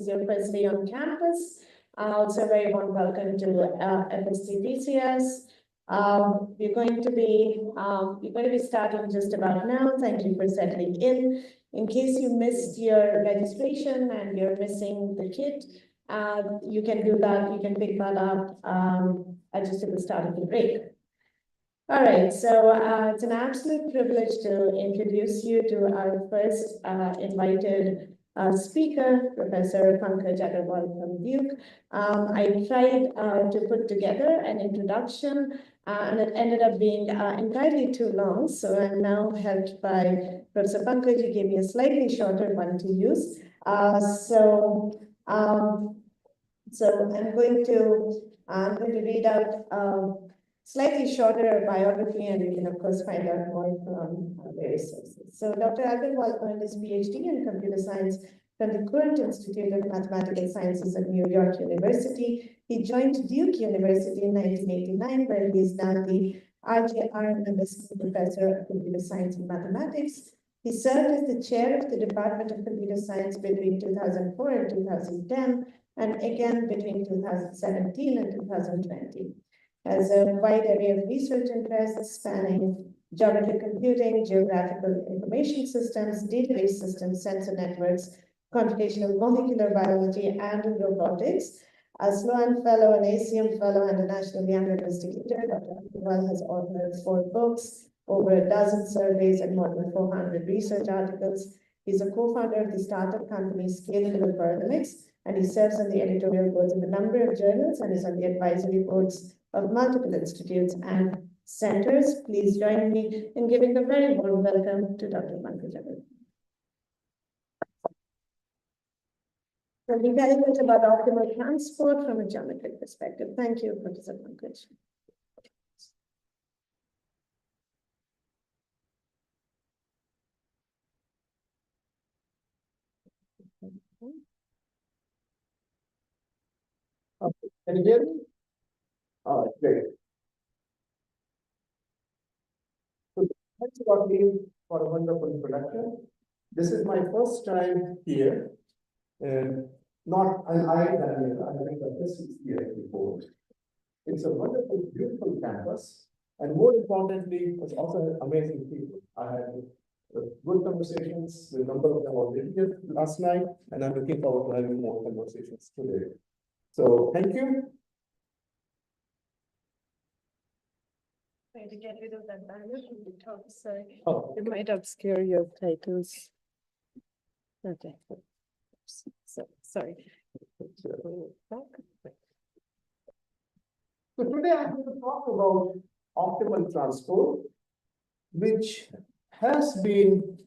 is your first day on campus. Also, a very warm welcome to FSTTCS. We're going to be starting just about now. Thank you for settling in. In case you missed your registration and you're missing the kit, you can do that. You can pick that up just at the start of the break. All right, so it's an absolute privilege to introduce you to our first invited speaker, Professor Pankaj Agarwal from Duke. I tried to put together an introduction and it ended up being entirely too long. So I'm now helped by Professor Pankaj. He gave me a slightly shorter one to use. So I'm going to read out slightly shorter biography, and you can, of course, find out more from various sources. So Dr. Agarwal earned his PhD in computer science from the Current Institute of Mathematical Sciences at New York University. He joined Duke University in 1989, where he is now the RJR Assistant Professor of Computer Science and Mathematics. He served as the chair of the Department of Computer Science between 2004 and 2010, and again between 2017 and 2020. Has a wide array of research interests spanning geometric computing, geographical information systems, database systems, sensor networks, computational molecular biology, and robotics. A Sloan Fellow, an ACM Fellow, and a National Young Investigator, Dr. Agarwal has authored 4 books, over a dozen surveys, and more than 400 research articles. He's a co-founder of the startup company Scalable Algorithmics, and he serves on the editorial boards of a number of journals and is on the advisory boards of multiple institutes and centers. Please join me in giving a very warm welcome to Dr. Pankaj Agarwal. So we got a bit about optimal transport from a geometric perspective. Thank you, Professor Pankaj. Okay. Can you hear me? All right, great. So thanks a lot, Neil, for a wonderful introduction. This is my first time here. Not an Daniel, I think that this is here before. It's a wonderful, beautiful campus. And more importantly, it's also amazing people. I had good conversations with a number of them already last night, and I'm looking forward to having more conversations today. So thank you. Trying to get rid of that banner from the top, so Oh. it might obscure your titles. Okay. So sorry. So today I'm going to talk about optimal transport, which has been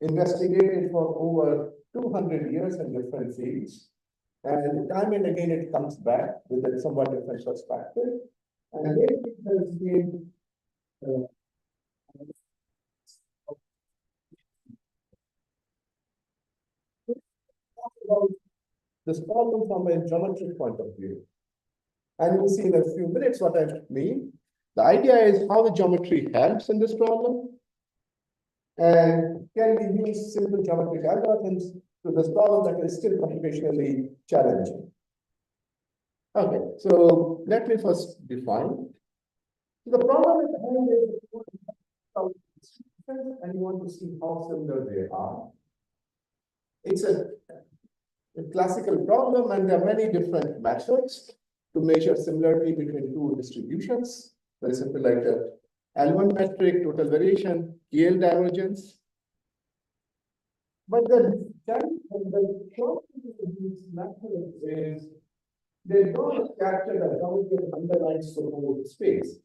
investigated for over 200 years in different fields. And time and again, it comes back with a somewhat different perspective. And it has been about this problem from a geometric point of view. And we'll see in a few minutes what I mean. The idea is how the geometry helps in this problem. And can we use simple geometric algorithms to this problem that is still computationally challenging? Okay, so let me first define. The problem at hand is and you want to see how similar they are. It's a classical problem, and there are many different methods to measure similarity between two distributions. Very simple, like a L1 metric, total variation, KL divergence. But the challenge of these methods is they don't capture the geometry that underlies the whole space.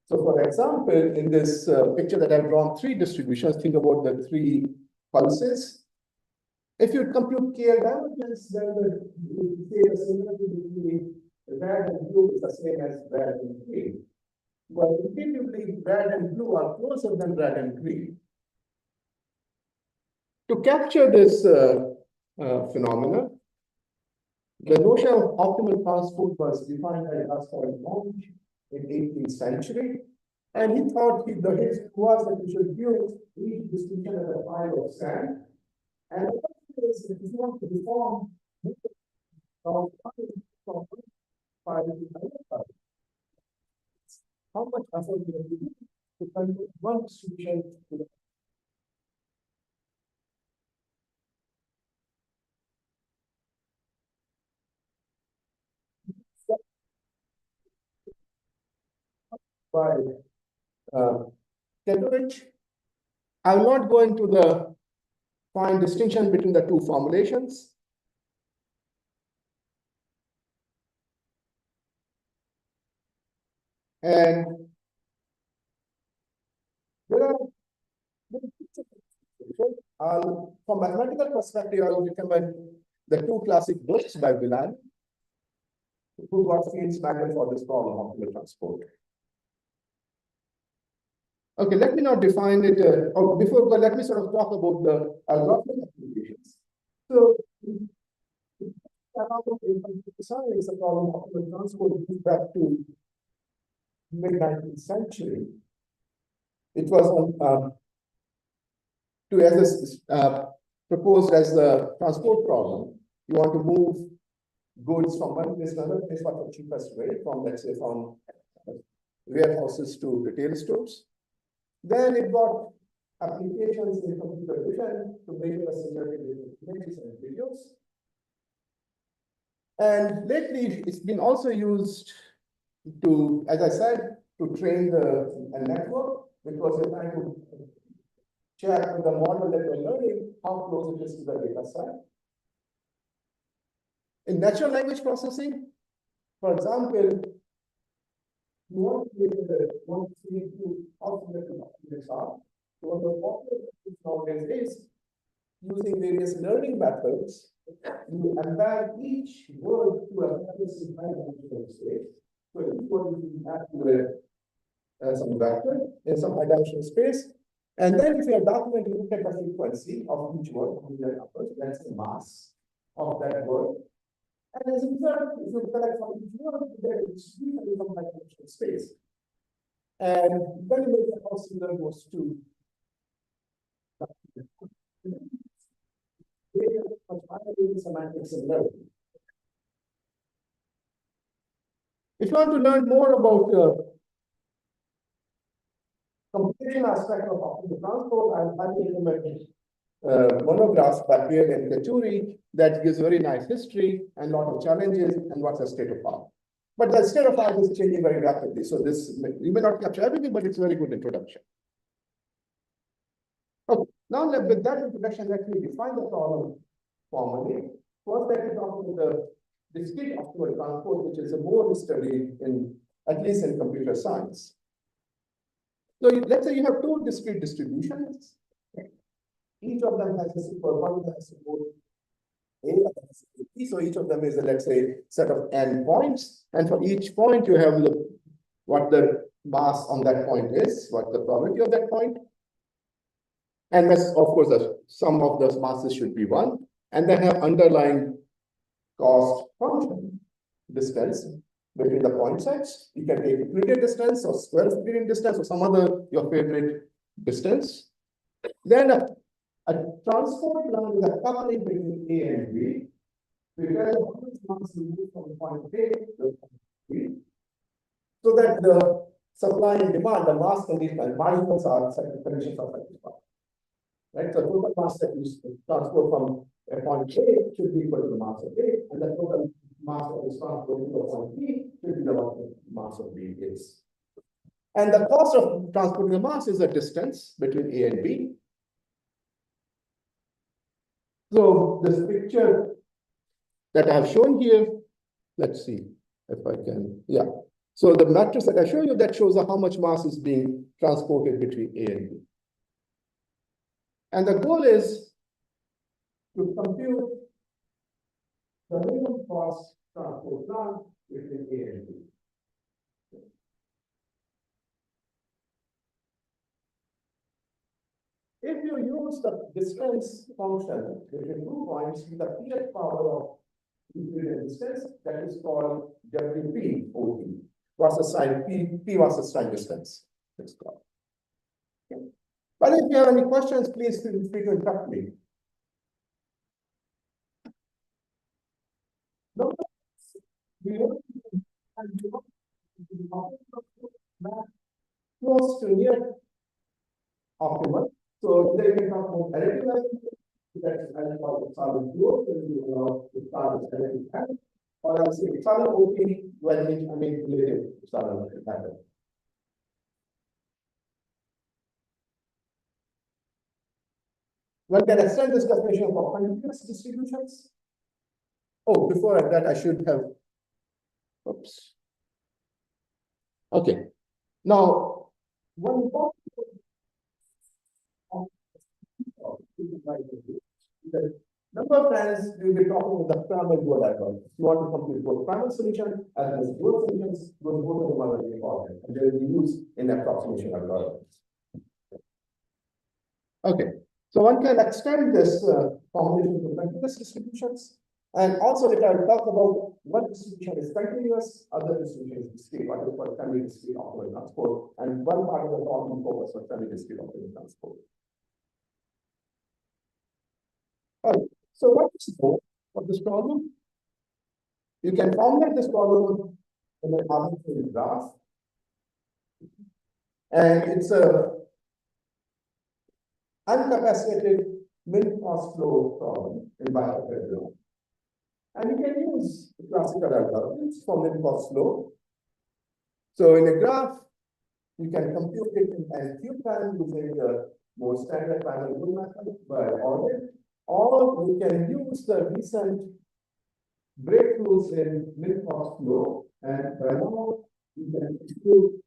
So, for example, in this picture that I've drawn 3 distributions, think about the 3 pulses. If you compute KL divergence, then the similarity between red and blue is the same as red and green. But intuitively, red and blue are closer than red and green. To capture this phenomena, the notion of optimal transport was defined by Agarwal in 18th century. And he thought his view was that we should view each distribution as a pile of sand. And is, if you want to reform how much effort you have to do to convert one distribution to the by Kedrovich. I will not go into the fine distinction between the two formulations. And there are from mathematical perspective, I will recommend the two classic books by Villan, who got fields matter for this problem of the transport. Okay, let me not define it. Before, but let me sort of talk about the algorithmic applications. So, is a problem of the transport back to mid-19th century. It was proposed as the transport problem. You want to move goods from one place to another place for the cheapest way, from let's say from warehouses to retail stores. Then it got applications in computer vision to measure the similarity between images and videos. And lately, it's been also used to, as I said, to train a network, because we're trying to check with the model that we're learning how close it is to the data set. In natural language processing, for example, you want to be able to ultimately documents are. So what the popular nowadays is using various learning methods, you embed each word to a specific dimensional space. So each word is added to some vector in some high-dimensional space. And then if you are documenting, you look at the frequency of each word, that's the mass of that word. And as a result, if you collect from each word, you get a distribution from high-dimensional space. And then you make the how similar goes to semantic similarity. If you want to learn more about the computation aspect of optical transport, I highly recommend monograph by Pierre and Katuri that gives very nice history and a lot of challenges and what's the state of art. But the state of art is changing very rapidly. So this, you may not capture everything, but it's a very good introduction. Okay, now with that introduction, let me define the problem formally. First, let me talk about the discrete optical transport, which is a more studied in, at least in computer science. So let's say you have two discrete distributions. Each of them has a super one that has support A, so each of them is a, let's say, set of n points, and for each point you have what the mass on that point is, what the probability of that point, and that's of course the sum of those masses should be 1, and then have underlying cost function distance between the point sets. You can take Euclidean distance or square Euclidean distance or some other your favorite distance. Then a transport line is a coupling between A and B, because mass move from point A to point B, so that the supply and demand, the mass condition and marginals are certain conditions are satisfied. Right? So total mass that you transport from a point A should be equal to the mass of A, and the total mass that is transported to a point B should be the mass of B is. And the cost of transporting the mass is the distance between A and B. So this picture that I have shown here, let's see if I can, yeah. So the matrix that I show you, that shows how much mass is being transported between A and B. And the goal is to compute the minimum cost transport line between A and B. If you use the distance function between 2 points with the pth power of Euclidean distance, that is called WP OT. What's the sign? P was the sign distance. It's called. Okay. But if you have any questions, please feel free to interrupt me. we want close to near optimal. So they can talk about additive that's as called the solid growth, and we allow the solid additive pattern, or I'll say solid OP when it related to solid pattern. One can extend this definition for continuous distributions. Oh, before that, I should have. Oops. Okay. Now, one the number of times we will be talking about the primal dual diagram. If you want to complete both primal solution as well as dual solutions, those both of them are very important and they will be used in approximation algorithms. Okay, so one can extend this combination to continuous distributions. And also, if I talk about one distribution is continuous, other distribution is discrete, what is called semi-discrete optimal transport, and one part of the problem focus on semi-discrete optimal transport. All right. So what is the scope of this problem? You can formulate this problem in an arbitrary graph. And it's a uncapacitated min-cost flow problem in biophysics. And you can use the classical algorithms for min-cost flow. So in a graph, you can compute it in a few times using the more standard primal rule method by orbit, or you can use the recent breakthroughs in min-cost flow, and by now you can include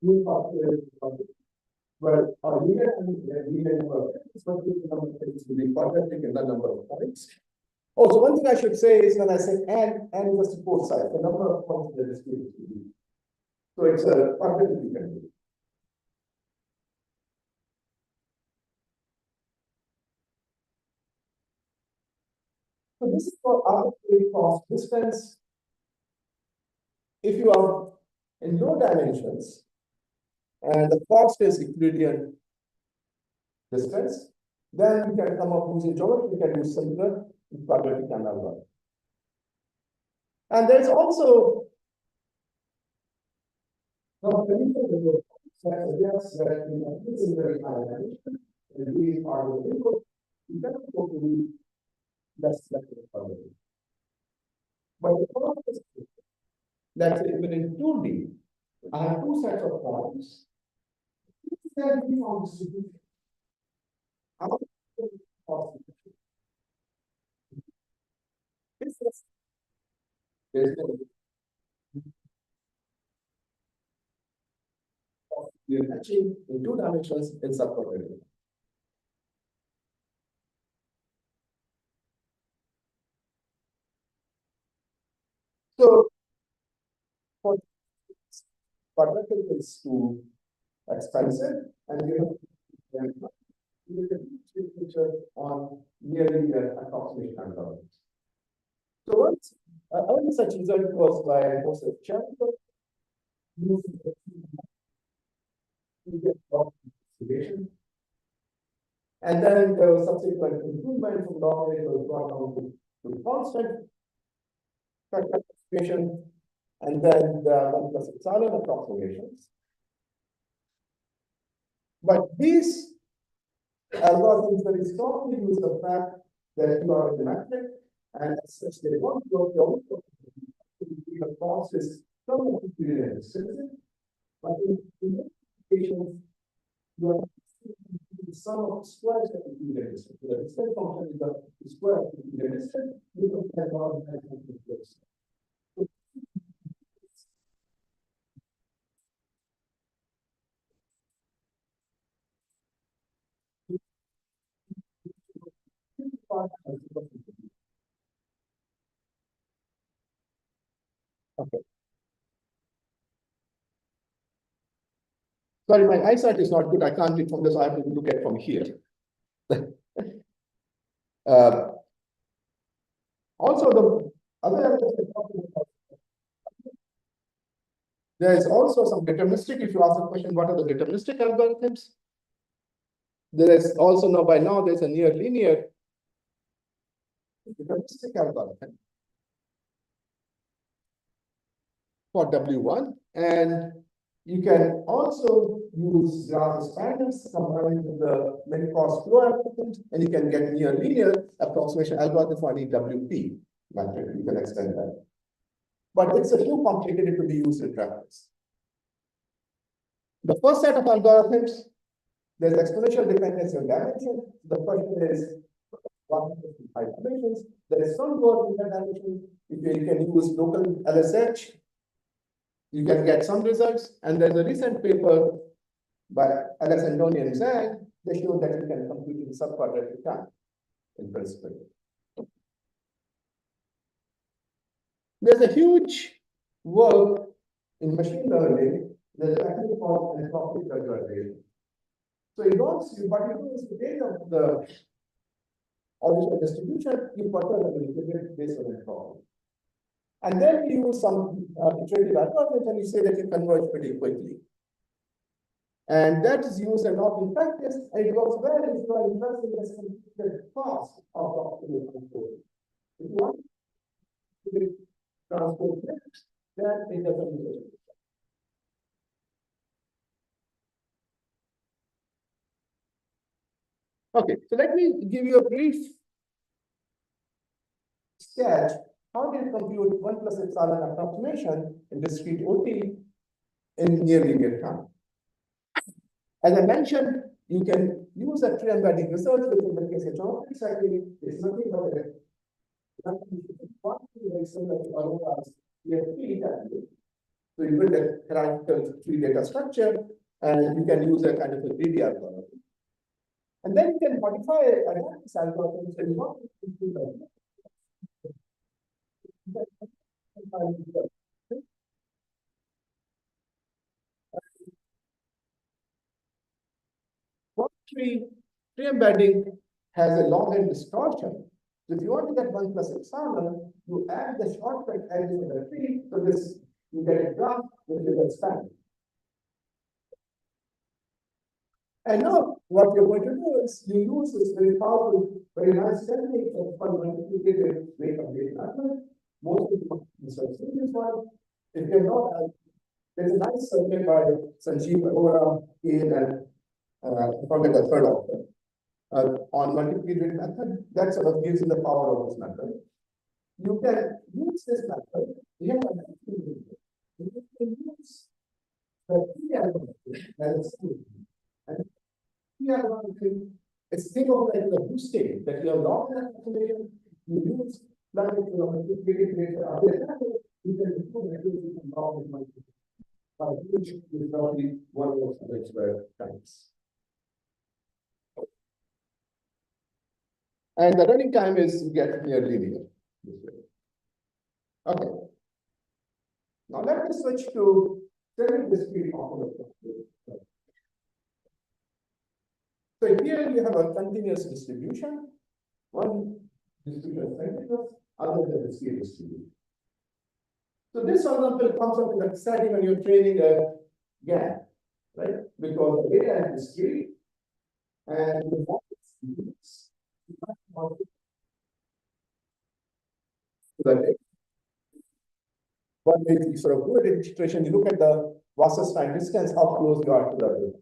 min-cost flow. Well, linear and linear number is what the number of things will be quadratic in the number of points. Oh, so one thing I should say is when I say n is just both sides, the number of points that is given to you. So it's a quadratic you can do. So this is for arbitrary cost distance. If you are in low dimensions and the cost is Euclidean distance, then you can come up using geometry, you can use similar quadratic algorithm. And there's also suggests that this is very high dimension, and these are the input, you can go to the less selective algorithm. But the problem is that even in 2D, I have two sets of points. Then we found distribution. How possible? We are matching in two dimensions in subcoordinate. So for quadratic is too expensive, and we have to picture on nearly the approximation algorithms. So once early such result was by Joseph Chandler, and then there was subsequent improvement from log it was brought down to constant approximation, and then the 1 plus epsilon approximations. But these algorithms very strongly use the fact that you are in the matrix, and as such they want to go to the cost is somewhat superior and expensive, but in applications, you are the sum of squares that will be the distance. So the distance function is the square of the distance, you compare all the place. Okay. Sorry, my eyesight is not good. I can't read from this. I have to look at from here. Also, the other there is also some deterministic. If you ask a question, what are the deterministic algorithms? There is also now by now there's a near linear deterministic algorithm. for W1, and you can also use graph spanners combined with the many cost flow applications, and you can get near linear approximation algorithm for any WP method. You can extend that. But it's a too complicated to be used in practice. The first set of algorithms, there's exponential dependency on dimension. The question is 155 dimensions. There is some work in that dimension. If you can use local LSH, you can get some results. And there's a recent paper by Alex Andoni and Zhang. They show that you can compute in sub-quadratic time in principle. There's a huge work in machine learning. There's a technique called anthropic regularization. So it wants you, what you do is to take the original distribution, you perturb and integrate based on entropy. And then you use some iterative algorithms and you say that you converge pretty quickly. And that is used a lot in practice, and it works well if you are interested in the cost of optimal transport. If you want to transport next, then it doesn't use it. Okay, so let me give you a brief sketch. How do you compute 1 plus epsilon approximation in discrete OT in near linear time? As I mentioned, you can use a tree embedding research, which in the case of geometry cycling is nothing but very similar to Agarwal's tree data. So you build a hierarchical tree data structure, and you can use a kind of a greedy algorithm. And then you can modify this algorithm and you want to do that. Tree embedding has a log-n distortion. So if you want to get 1 plus epsilon, you add the shortcut edges in the tree, so this you get a graph which will expand. And now what you're going to do is you use this very powerful, very nice technique of multiplicative weight of data method. Most of the research this one. If you're not, there's a nice survey by Sanjeev Arora, and I forget the third author, on multiplicative method. That sort of gives you the power of this method. You can use this method. You can use the T algorithm as and T algorithm is think of like the boost state that you have log an approximation, you use plug it to a multiplicative method. You can improve the accuracy from log and multiplicative. Which is probably one of those other square times. And the running time is get near linear. Okay. Now let me switch to semi-discrete operator. So here you have a continuous distribution. One distribution is continuous, other is a discrete distribution. So this, for example, comes up in a setting when you're training a GAN, right? Because the data is discrete and the one way you sort of do it in situation, you look at the versus time distance, how close you are to the data.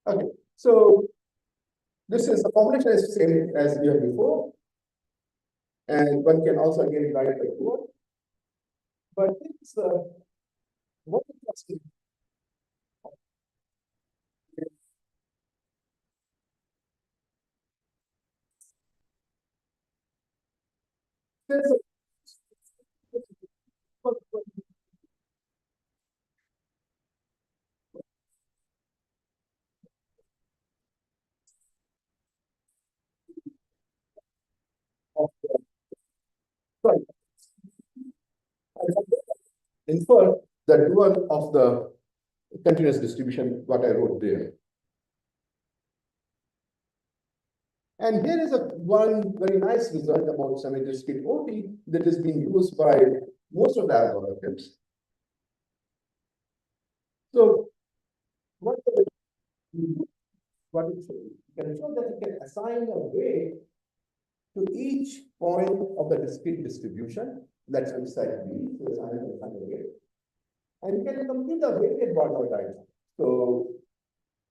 Okay, so this is the formulation is the same as year before, and one can also again write by 2. But it's what interesting. There's infer the dual of the continuous distribution, what I wrote there. And here is one very nice result about semi-discrete OT that is being used by most of the algorithms. So what what it shows. You can show that you can assign a weight to each point of the discrete distribution. Let's say B, so assign a weight. And you can complete the weighted Barnard diagram. So,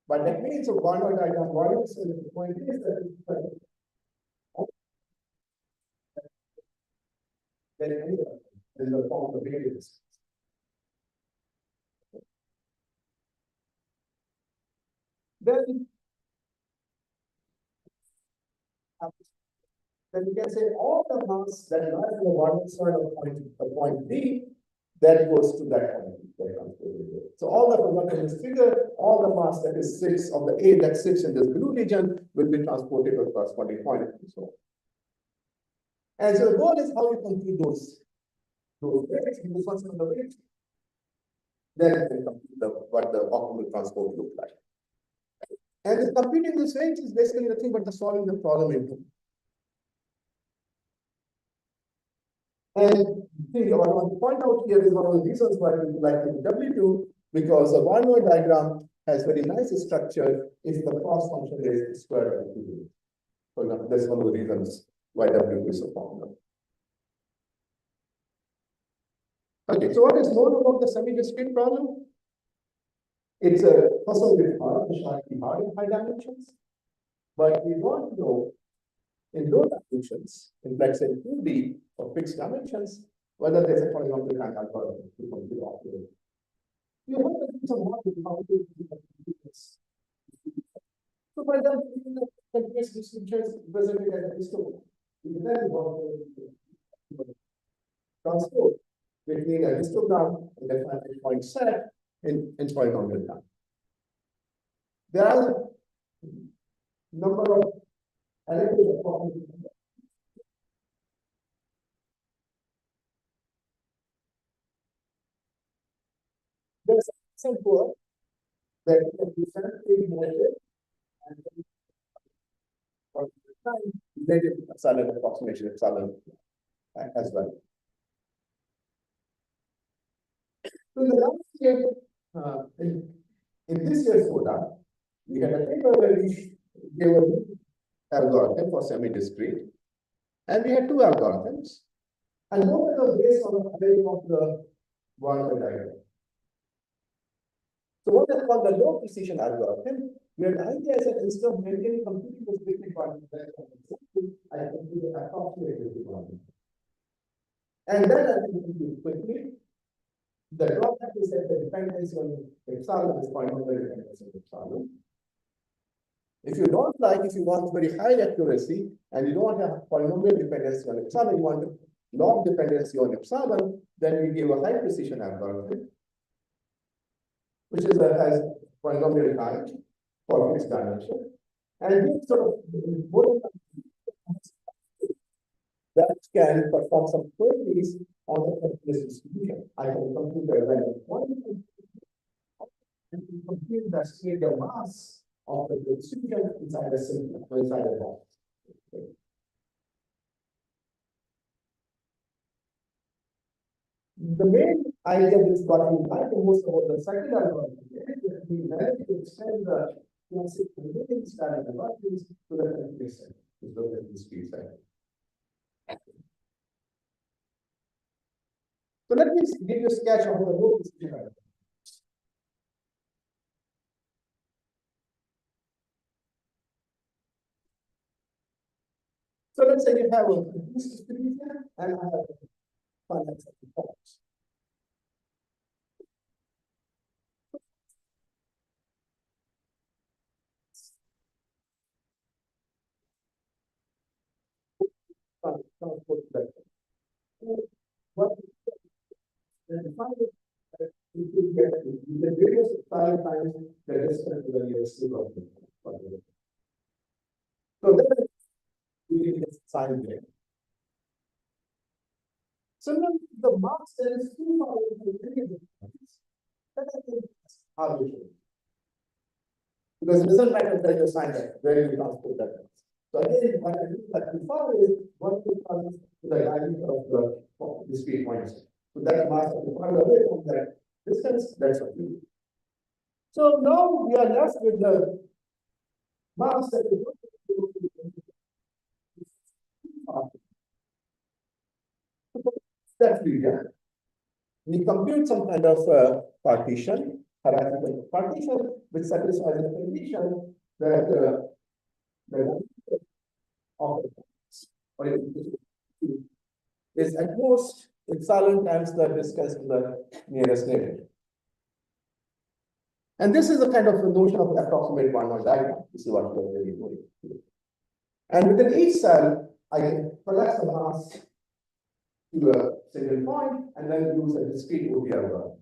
but that means a Barnard diagram, what is the point is that then anyway, in the form of variables. Then you can say all the mass that lies in the one side of point B, that goes to that point. So all the, in this figure, all the mass that is sits of the A that sits in this blue region will be transported to the corresponding point. And so, and so the goal is how you compute those weights, this one's on the weight. Then you can compute what the optimal transport look like. And computing this weight is basically nothing but the solving the problem into. And think what I want to point out here is one of the reasons why we like W2, because the Barnard diagram has very nice structure if the cost function is square root of 2. For example, that's one of the reasons why W2 is so popular. Okay, so what is known about the semi-discrete problem? It's a puzzle with hard, slightly hard in high dimensions, but we don't know in low dimensions, in let's say 2D or fixed dimensions, whether there's a polynomial kind algorithm to compute optimal. You have to do some work with how to do this. So for example, in the continuous distributions presented as a histogram, we can then transport between a histogram and a finite point set in polynomial time. There are a number of elements of there's some work that can be scientifically measured and related to epsilon approximation epsilon as well. So in the last year, in this year's quota, we had a paper where we gave a algorithm for semi-discrete, and we had two algorithms, and both of them based on the array of the Barnard diagram. So what is called the low precision algorithm, where the idea is that instead of maintaining completely the specific Barnard diagram, I compute the approximate Barnard. And then I can compute quickly. The drawback is that the dependency on epsilon is polynomial dependency on epsilon. If you don't like, if you want very high accuracy and you don't want to have polynomial dependency on epsilon, you want log dependency on epsilon, then we give a high precision algorithm, which is has polynomial kind for fixed dimension. And this sort of that can perform some queries on the continuous distribution. I can compute the random quantity and compute the scalar mass of the distribution inside a simple inside a box. The main idea which got me like the most about the second algorithm is that we managed to extend the classic computing style algorithms to the continuous set, to the discrete set. So let me give you a sketch of the low precision algorithm. So let's say you have a distribution and I have a finite set of points. What then finally you can get the various time times the distance to the nearest zero. So then we can sign there. So now the mass that is too far away from any of the points, that I think is arbitrary. Because it doesn't matter where you sign that, where you transport that. So again, what I do that too far is what to come to the value of the discrete points. So that mass of the farther away from that distance, that's what we do. So now we are left with the mass that is that region. We compute some kind of partition, hierarchical partition, which satisfies the condition that the of is at most epsilon times the distance to the nearest neighbor. And this is a kind of a notion of approximate one-node diagram. This is what we're really doing. And within each cell, I can collect the mass to a single point and then use a discrete OP algorithm.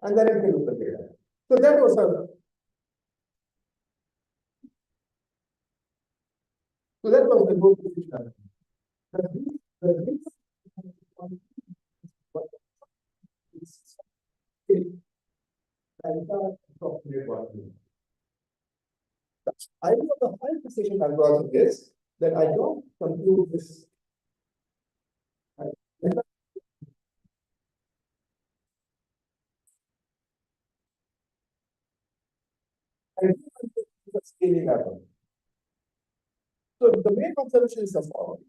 And then you can look at the data. So that was the goal position. I know the high precision algorithm is that I don't compute this. Scaling algorithm. So the main observation is the following.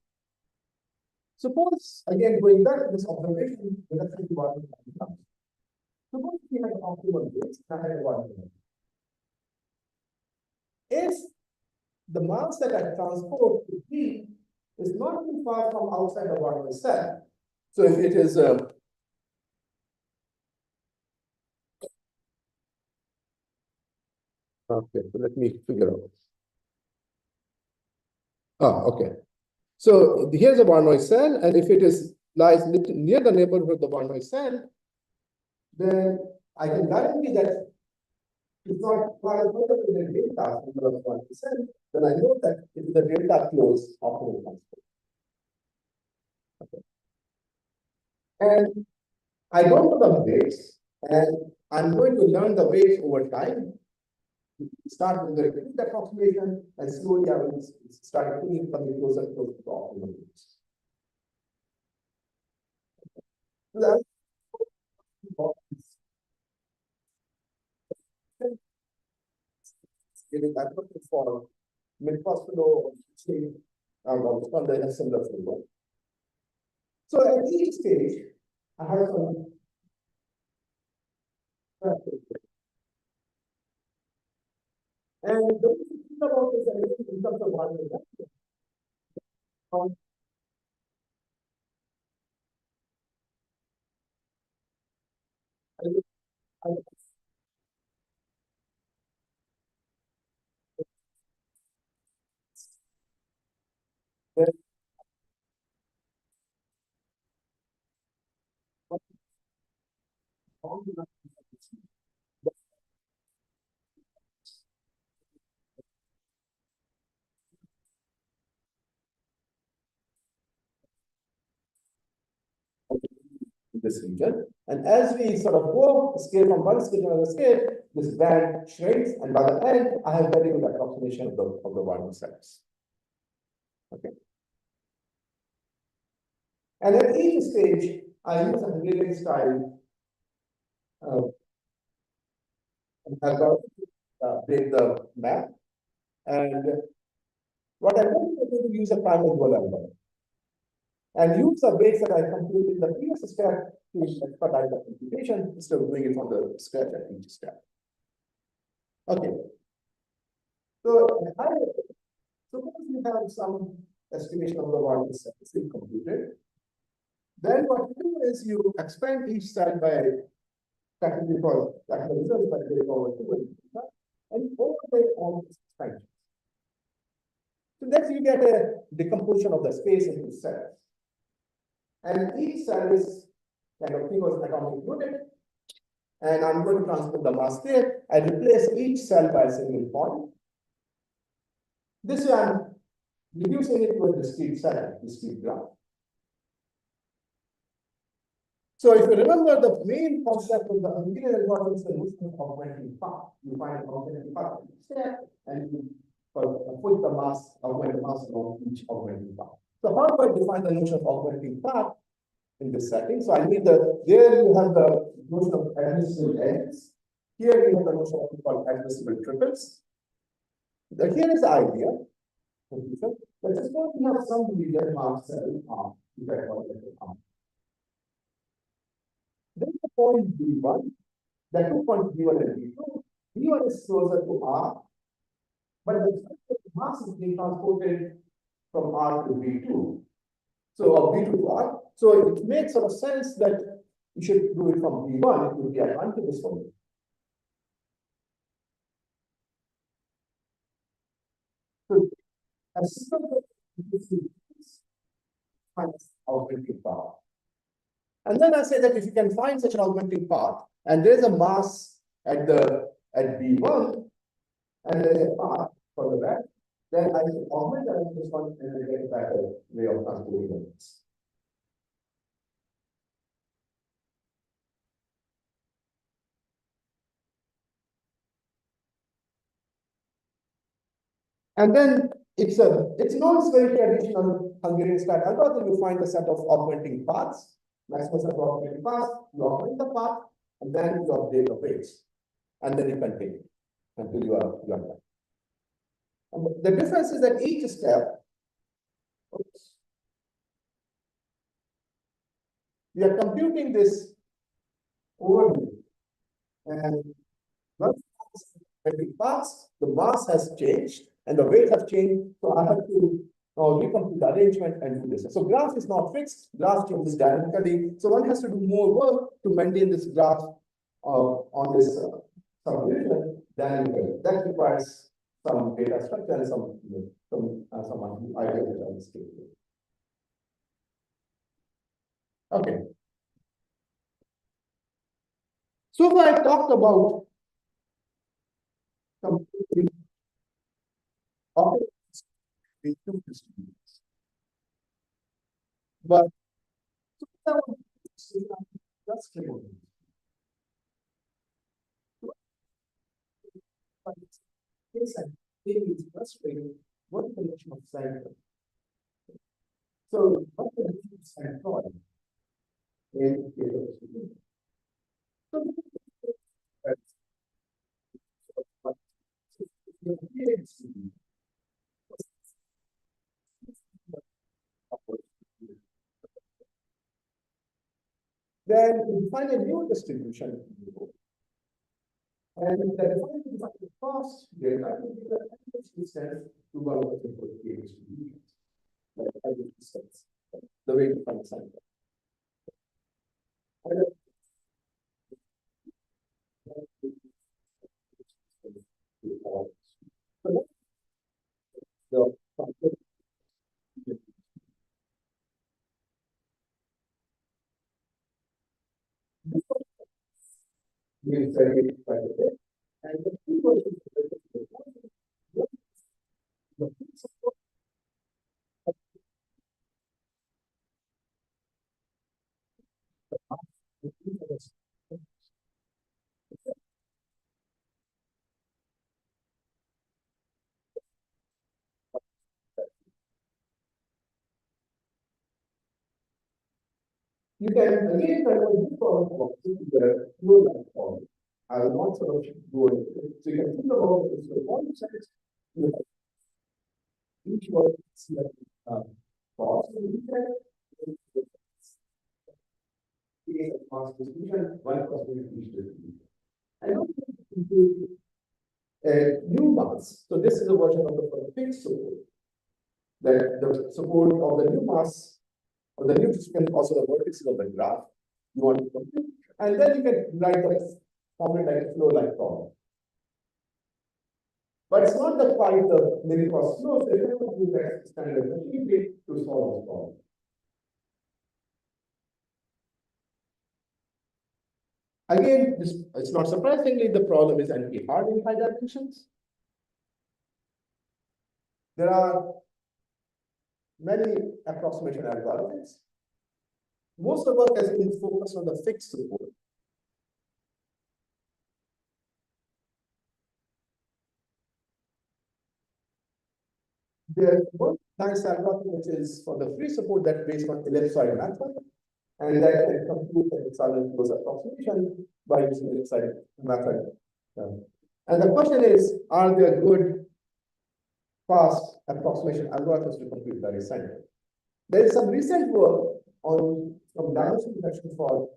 Suppose, again, going back to this observation, suppose we have optimal weights and I have one. If the mass that I transport to B is not too far from outside the one cell, so if it is okay, so let me figure out. Okay. So here's a Barnoy cell, and if it is lies near the neighborhood of the Barnoy cell, then I can guarantee that it's not far further than the delta from the 1%, then I know that it is the delta close optimal transport. Okay. And I don't know the weights, and I'm going to learn the weights over time. Start with the repeat approximation, and slowly I will start putting coming closer and closer to the optimal weights. Giving that for mid-hospital change on the similar framework. So at each stage, I have some and the thing about this in terms of one this region. And as we sort of go scale from one scale to another scale, this band shrinks, and by the end, I have very good approximation of the one cells. Okay. And at each stage, I use a Hungarian style break the map. And what I'm going to use a primary goal algorithm. And use the weights that I computed in the previous step to expedite the computation instead of doing it from the scratch at each step. Okay. So suppose you have some estimation of the volume set still computed. Then what you do is you expand each cell by technically called results by going over to and overlay all these expansions. So then you get a decomposition of the space into cells. And each cell is kind of think of atomic unit. And I'm going to transport the mass there. I replace each cell by a single point. This way I'm reducing it to a discrete cell, discrete graph. So if you remember the main concept of the Hungarian algorithm is the notion of augmenting path. You find an augmenting path step and you put the mass, augment the mass along each augmenting path. So how do I define the notion of augmenting path in this setting? So I need there you have the notion of administrative edges. Here we have the notion of what we call admissible triples. Here is the idea. Let's suppose we have some region marked 7 arm. Then the point B1, the 2 points B1 and B2. B1 is closer to R, but the mass is being transported from R to B2. So of B2 to R. So it makes sort of sense that you should do it from B1, it would be advantageous for you. So as soon as you find augmenting path. And then I say that if you can find such an augmenting path, and there is a mass at B1, and there is a path for the back, then I can augment this one and I get a better way of transporting this. And then it's known as very traditional Hungarian style algorithm. You find a set of augmenting paths, maximum set of augmenting paths, you augment the path, and then you update the weights. And then you continue until you are done. And the difference is that each step, we are computing this overview. And once the paths, the mass has changed and the weight has changed. So I have to recompute the arrangement and do this. So graph is not fixed, graph changes dynamically. So one has to do more work to maintain this graph on this subdivision dynamically. That requires some data structure and some idea that I will skip here. Okay. So far I talked about computing in two distributions. But just is frustrating. What is the notion of cycle? So what is the notion of cycle? Then we find a new distribution. And the cost here, I will give the distance to one of the distributions. Like I will discuss the way to find cycle. And the people you can again convert this problem to the flow line form. I will not sort of go into it. So you can think about this with one sense. Each one is like cost and you can create a cost distribution, one cost distribution. And now into a new mass. So this is a version of the fixed support. That the support of the new mass or the new distribution also the vertices of the graph you want to compute, and then you can write the formula like a flow like problem. But it's not the quite the linear cost flow, so you have to do that standard machinery to solve this problem. Again, it's not surprisingly the problem is NP-hard in high dimensions. There are many approximation algorithms. Most of the work has been focused on the fixed support. There's one nice algorithm which is for the free support that's based on ellipsoid method, and that can compute the Ellipsoid close approximation by using ellipsoid method And the question is, are there good, fast approximation algorithms to compute the center? There is some recent work on some dimension reduction for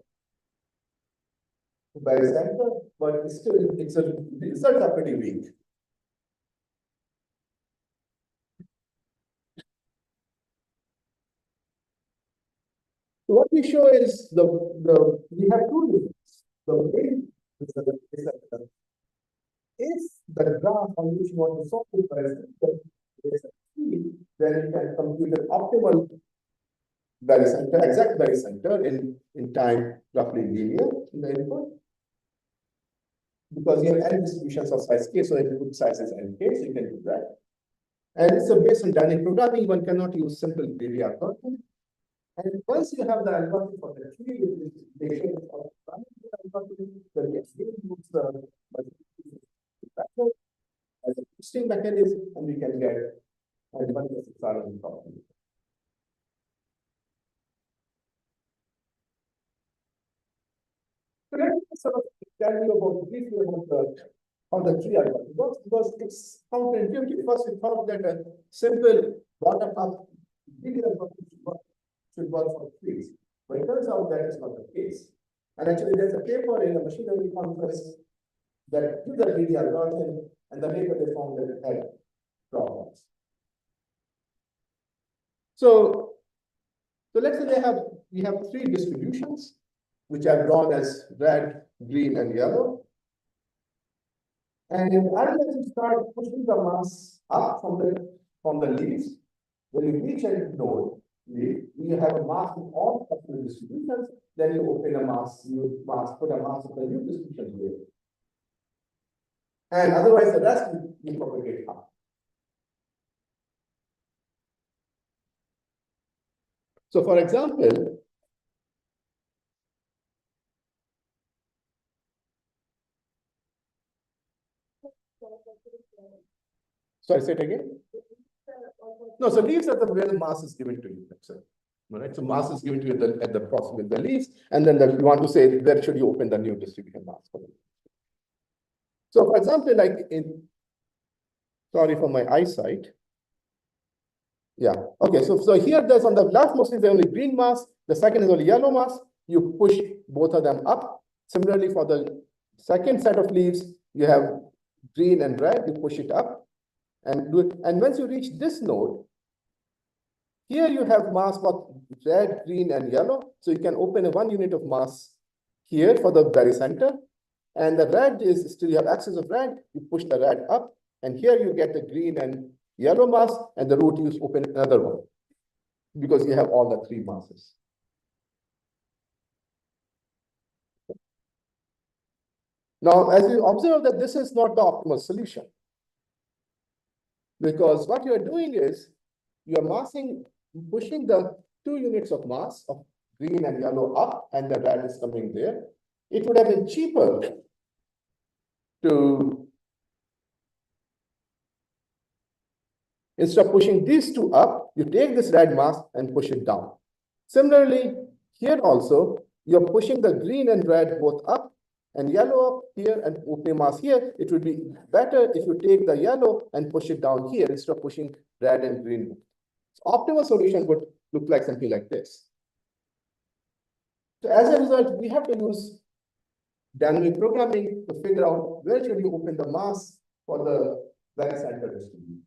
center, but still, the results are pretty weak. So what we show is we have two results. The main result is that if the graph on which you want to solve the is then you can compute an optimal barycenter, exact barycenter in time roughly linear in the input. Because you have n distributions of size k, so input size is n k, so you can do that. And it's based on dynamic programming, one cannot use simple linear algorithm. And once you have the algorithm for the tree, which is based on the algorithm, then it use the factor as a boosting mechanism, and we can get a bunch of problem. So let me sort of tell you briefly about how the tree algorithm works, because it's counterintuitive. First, we thought that a simple bottom-up linear algorithm should work for trees. But it turns out that is not the case. And actually, there's a paper in a machine learning conference that did the linear algorithm, and the later they found that it had problems. So let's say we have three distributions, which are drawn as red, green, and yellow. And as you start pushing the mass up from the leaves, when you reach a node, you have a mass in all of the distributions, then you open a mass, put a mass of the new distribution here. And otherwise, the rest you propagate up. So for example, sorry, say it again. No, so leaves are where the mass is given to you. Right? So mass is given to you at the process with the leaves, and then you want to say where should you open the new distribution mass for them. So for example, like sorry for my eyesight. Yeah, okay, so here there's on the left mostly the only green mass, the second is only yellow mass, you push both of them up. Similarly, for the second set of leaves, you have green and red, you push it up. And once you reach this node, here you have mass for red, green, and yellow. So you can open a 1 unit of mass here for the barycenter. And the red is still, you have access of red, you push the red up. And here you get the green and yellow mass, and the root you open another one, because you have all the three masses. Now, as you observe that this is not the optimal solution, because what you are doing is you are pushing the 2 units of mass of green and yellow up, and the red is coming there. It would have been cheaper to, instead of pushing these two up, you take this red mass and push it down. Similarly, here also, you're pushing the green and red both up, and yellow up here and open mass here. It would be better if you take the yellow and push it down here instead of pushing red and green. So optimal solution would look like something like this. So as a result, we have to use dynamic programming to figure out where should you open the mass for the barycenter distribution.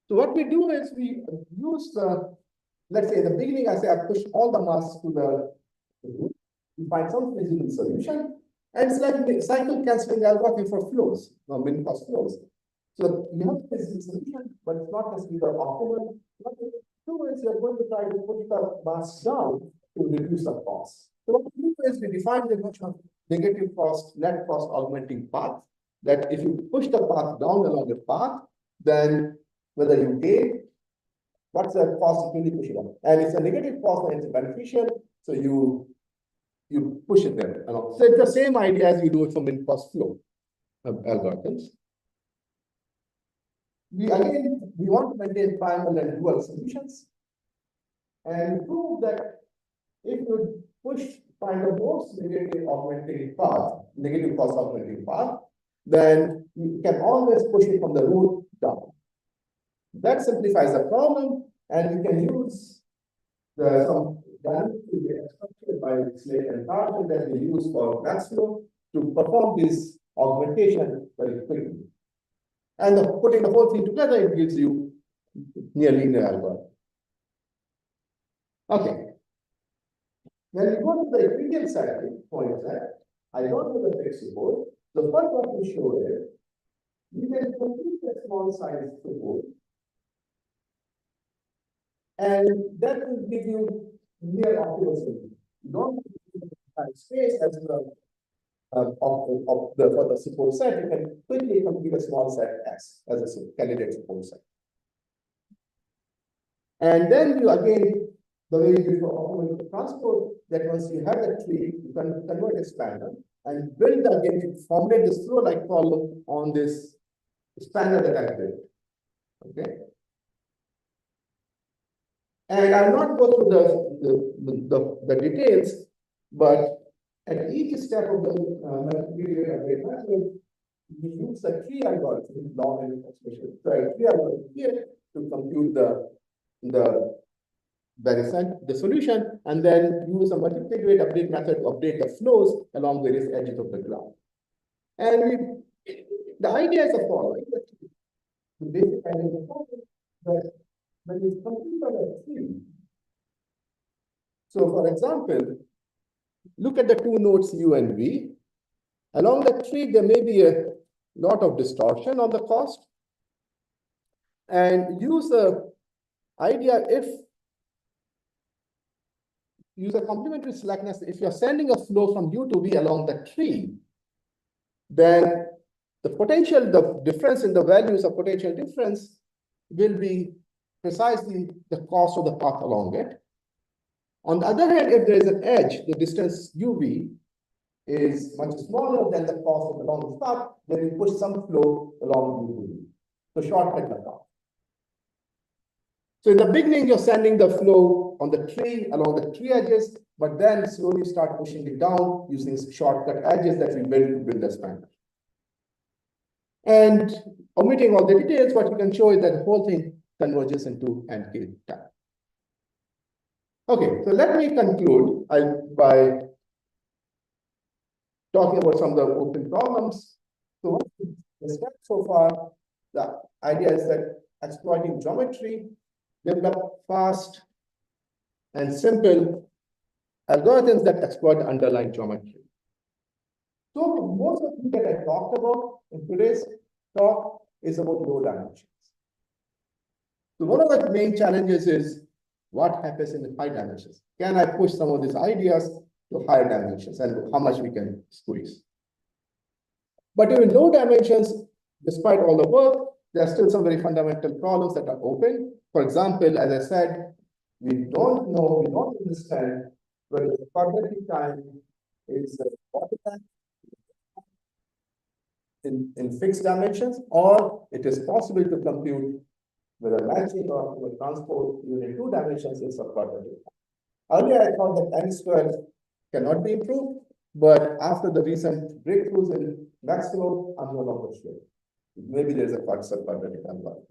So what we do is we use let's say in the beginning, I push all the mass to the root. We find some feasible solution. And it's like a cycle canceling algorithm for flows, min-cost flows. So you have a feasible solution, but it's not necessarily the optimal. What you do is you're going to try to push the mass down to reduce the cost. So what we do is we define the notion of negative cost, net cost augmenting path, that if you push the path down along the path, then whether you gain, what's the cost if you really push it up? And it's a negative cost and it's beneficial, so you push it there. So it's the same idea as you do it for min-cost flow algorithms. We want to maintain primal and dual solutions. and prove that if you find the most negative augmenting path, negative cost augmenting path, then you can always push it from the root down. That simplifies the problem, and you can use some dynamic structure by Slate and Target that we use for Maxwell to perform this augmentation very quickly. And putting the whole thing together, it gives you near linear algorithm. Okay. When you go to the equilibrium cycle, for example, I don't know the fixed support. The first one we show is you can complete the small size support, and that will give you near optimal solution. You don't have space as the for the support set. You can quickly complete a small set S as a candidate support set. And then you again, the way you do for optimal transport, that once you have the tree, you can convert expander and build again, formulate this flow-like column on this spanner that I built. Okay. And I'll not go through the details, but at each step of the multivariate method, we use the tree algorithm, long and expression, tree algorithm here to compute the solution, and then use a multivariate update method to update the flows along various edges of the graph. And the idea is the following: the basic idea is the following, that when you compute on a tree, so for example, look at the two nodes U and V. Along the tree, there may be a lot of distortion on the cost. And use the idea use a complementary slackness. If you're sending a flow from U to V along the tree, then the difference in the values of potential difference will be precisely the cost of the path along it. On the other hand, if there is an edge, the distance UV is much smaller than the cost of the long path, then you push some flow along UV. So shortcut the path. So in the beginning, you're sending the flow on the tree along the tree edges, but then slowly start pushing it down using shortcut edges that we build to build the spanner. And omitting all the details, what you can show is that the whole thing converges into NK time. Okay, so let me conclude by talking about some of the open problems. So what we discussed so far, the idea is that exploiting geometry, develop fast and simple algorithms that exploit the underlying geometry. So most of the things that I talked about in today's talk is about low dimensions. So one of the main challenges is what happens in the high dimensions. Can I push some of these ideas to higher dimensions and how much we can squeeze? But even low dimensions, despite all the work, there are still some very fundamental problems that are open. For example, as I said, we don't understand whether the quadratic time is in fixed dimensions, or it is possible to compute with a matching or a transport even in 2 dimensions in subquadratic. Earlier, I thought that n-squared cannot be improved, but after the recent breakthroughs in Maxwell, I'm no longer sure. Maybe there's a subquadratic algorithm.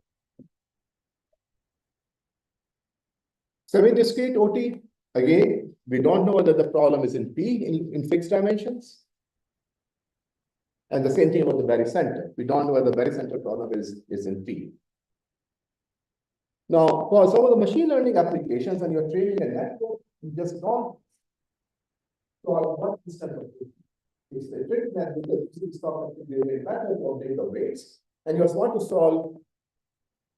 Semi-discrete OT, again, we don't know whether the problem is in P in fixed dimensions. And the same thing about the barycenter. We don't know whether the barycenter problem is in P. Now, for some of the machine learning applications, when you're training a network, you just don't solve one instance of it. It's a trick that because you start the method of data weights, and you want to solve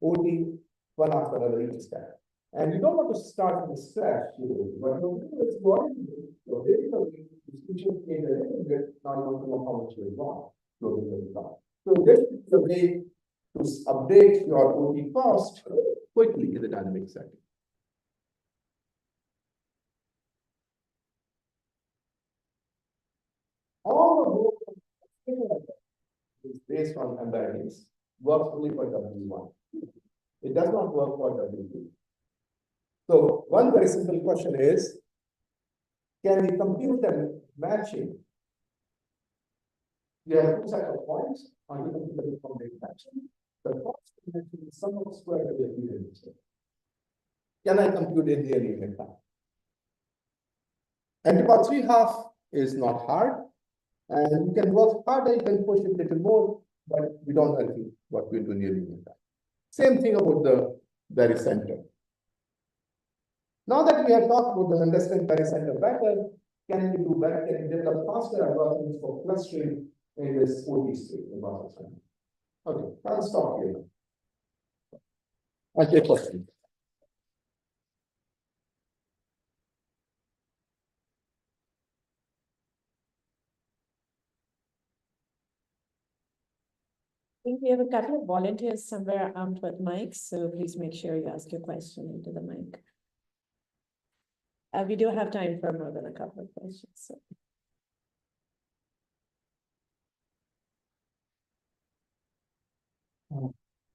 OT one after another each step. And you don't want to start from scratch. But you do is you already do your data weight distribution in a little bit, now you want to know how much you want. So this is the way to update your OT cost quickly in the dynamic setting. All of those is based on embeddings, works only for W1. It does not work for W2. So one very simple question is, can we compute the matching? You have two sets of points, and you compute the combination matching. The first dimension is sum of square of the unit. Can I compute in the unit time? And about 3/2 is not hard, and you can work harder, you can push it a little more, but we don't have to what we do near unit time. Same thing about the barycenter. Now that we have talked about the understand barycenter better, can we do better? Can we develop faster algorithms for clustering in this OT state? Okay, I'll stop here. I'll take questions. I think we have a couple of volunteers somewhere armed with mics, so please make sure you ask your question into the mic. We do have time for more than a couple of questions. So.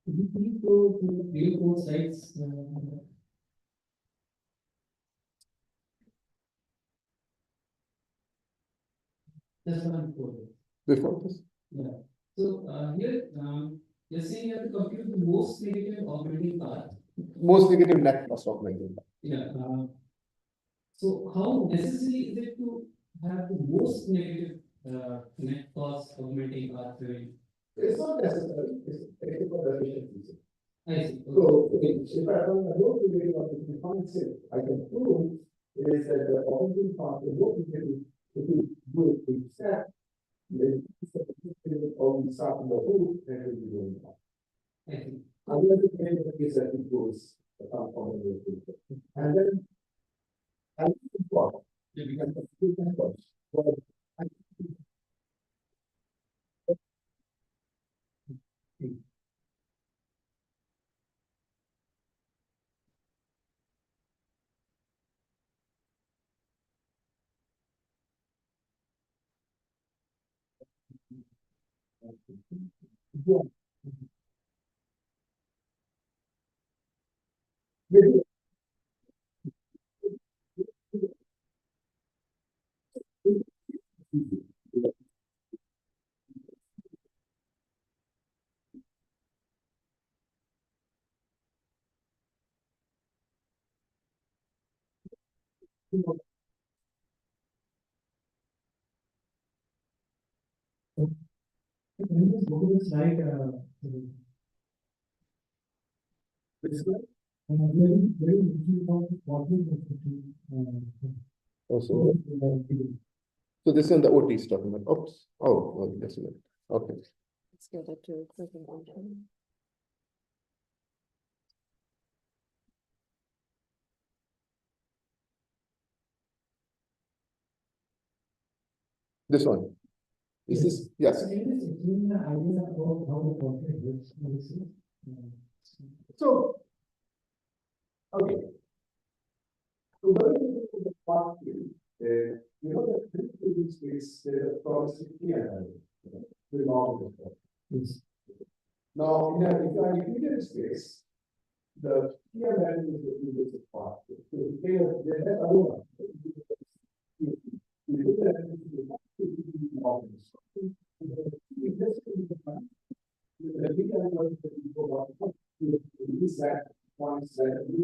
Could you please go to real code sites? This one Before this? Yeah. So here you're saying you have to compute the most negative operating path. Most negative net cost of negative. Yeah. So how necessary is it to have the most negative net cost augmenting path? It's not necessary, it's technical efficiency. I see. So if I run a low degree of the defined set, I can prove is that the augmenting path is low degree if you do it with step, then only start in the hood and will be going down. I see. Otherwise, the end of the case that it goes on the way. And then I think it's what you can compute that cost. But I yeah. Maybe Can you just go to the slide? it's like Very also. So this is on the OT stuff. Oops. Oh, well, that's it. Okay. Let's get it to presentation. This one. Is this yes? Can you just explain the idea of how the contract works? So okay. So what is the part here? You know that this space the policy here belongs to Yes. now in a if you are in space, the here value is the previous part. So here there is other one. You do that the big algorithm that we go about is that points that we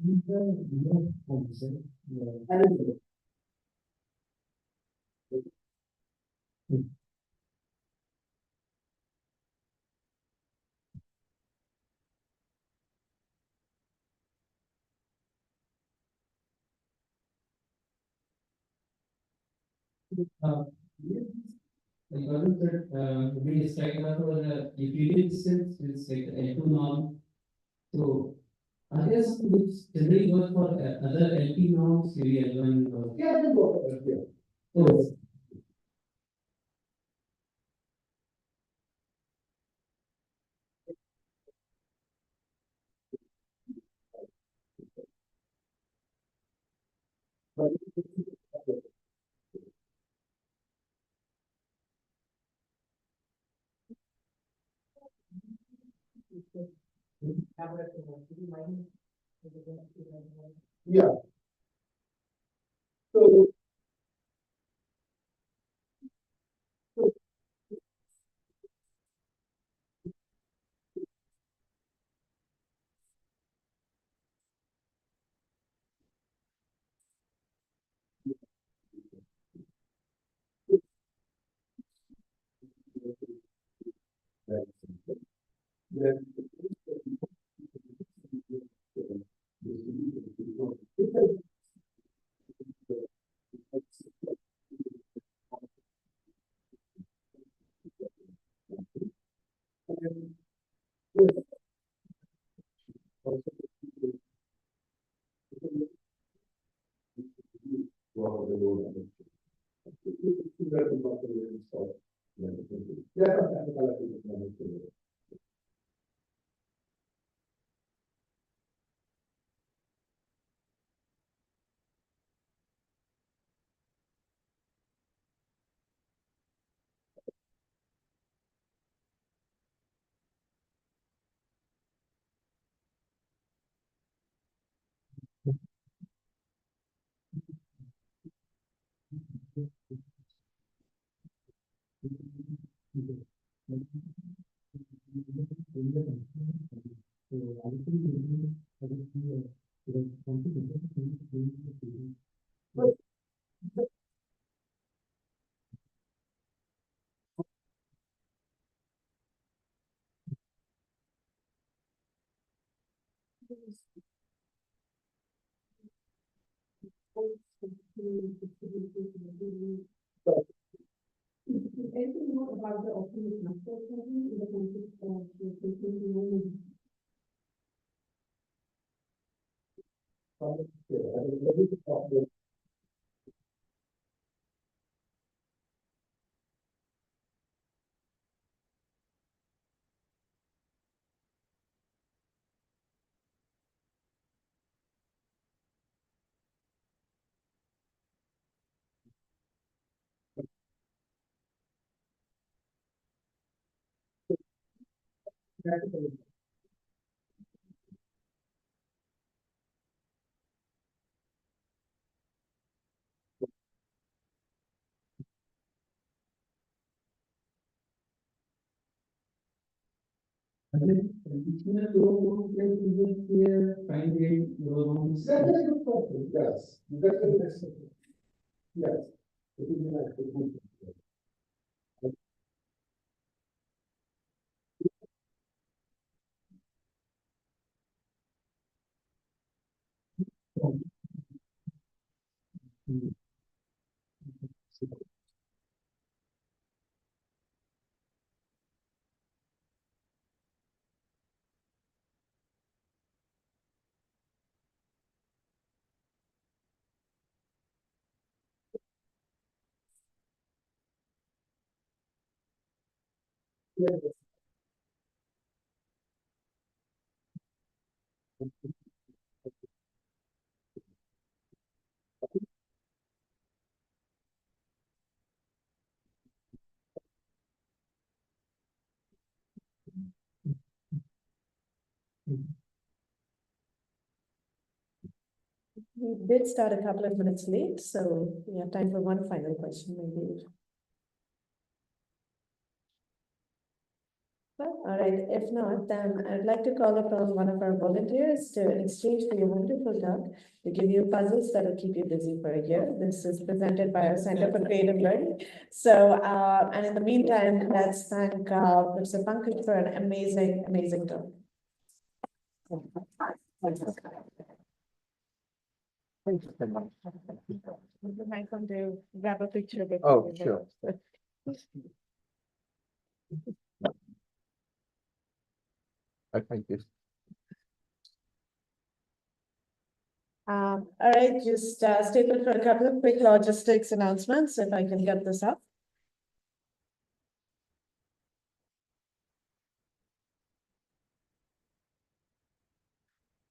and Like Arun said, we described that for the Euclidean distance is like the L2 norm. So are there some which generally work for other LP norms, maybe L1 or? yeah, I can go here. Oh, Yeah. So, anything more about the optimism in the context of the Yes, yes. We did start a couple of minutes late, so we have time for one final question, maybe. Well, all right, if not, then I'd like to call upon one of our volunteers to, in exchange for your wonderful talk, to give you puzzles that will keep you busy for a year. This is presented by our Center for Creative Learning. So, and in the meantime, let's thank Mr. Pankaj for an amazing, amazing talk. Thank you so much. You might want to grab a picture before. Oh, we go. sure. Thank you. All right, just stay put for a couple of quick logistics announcements, if I can get this up.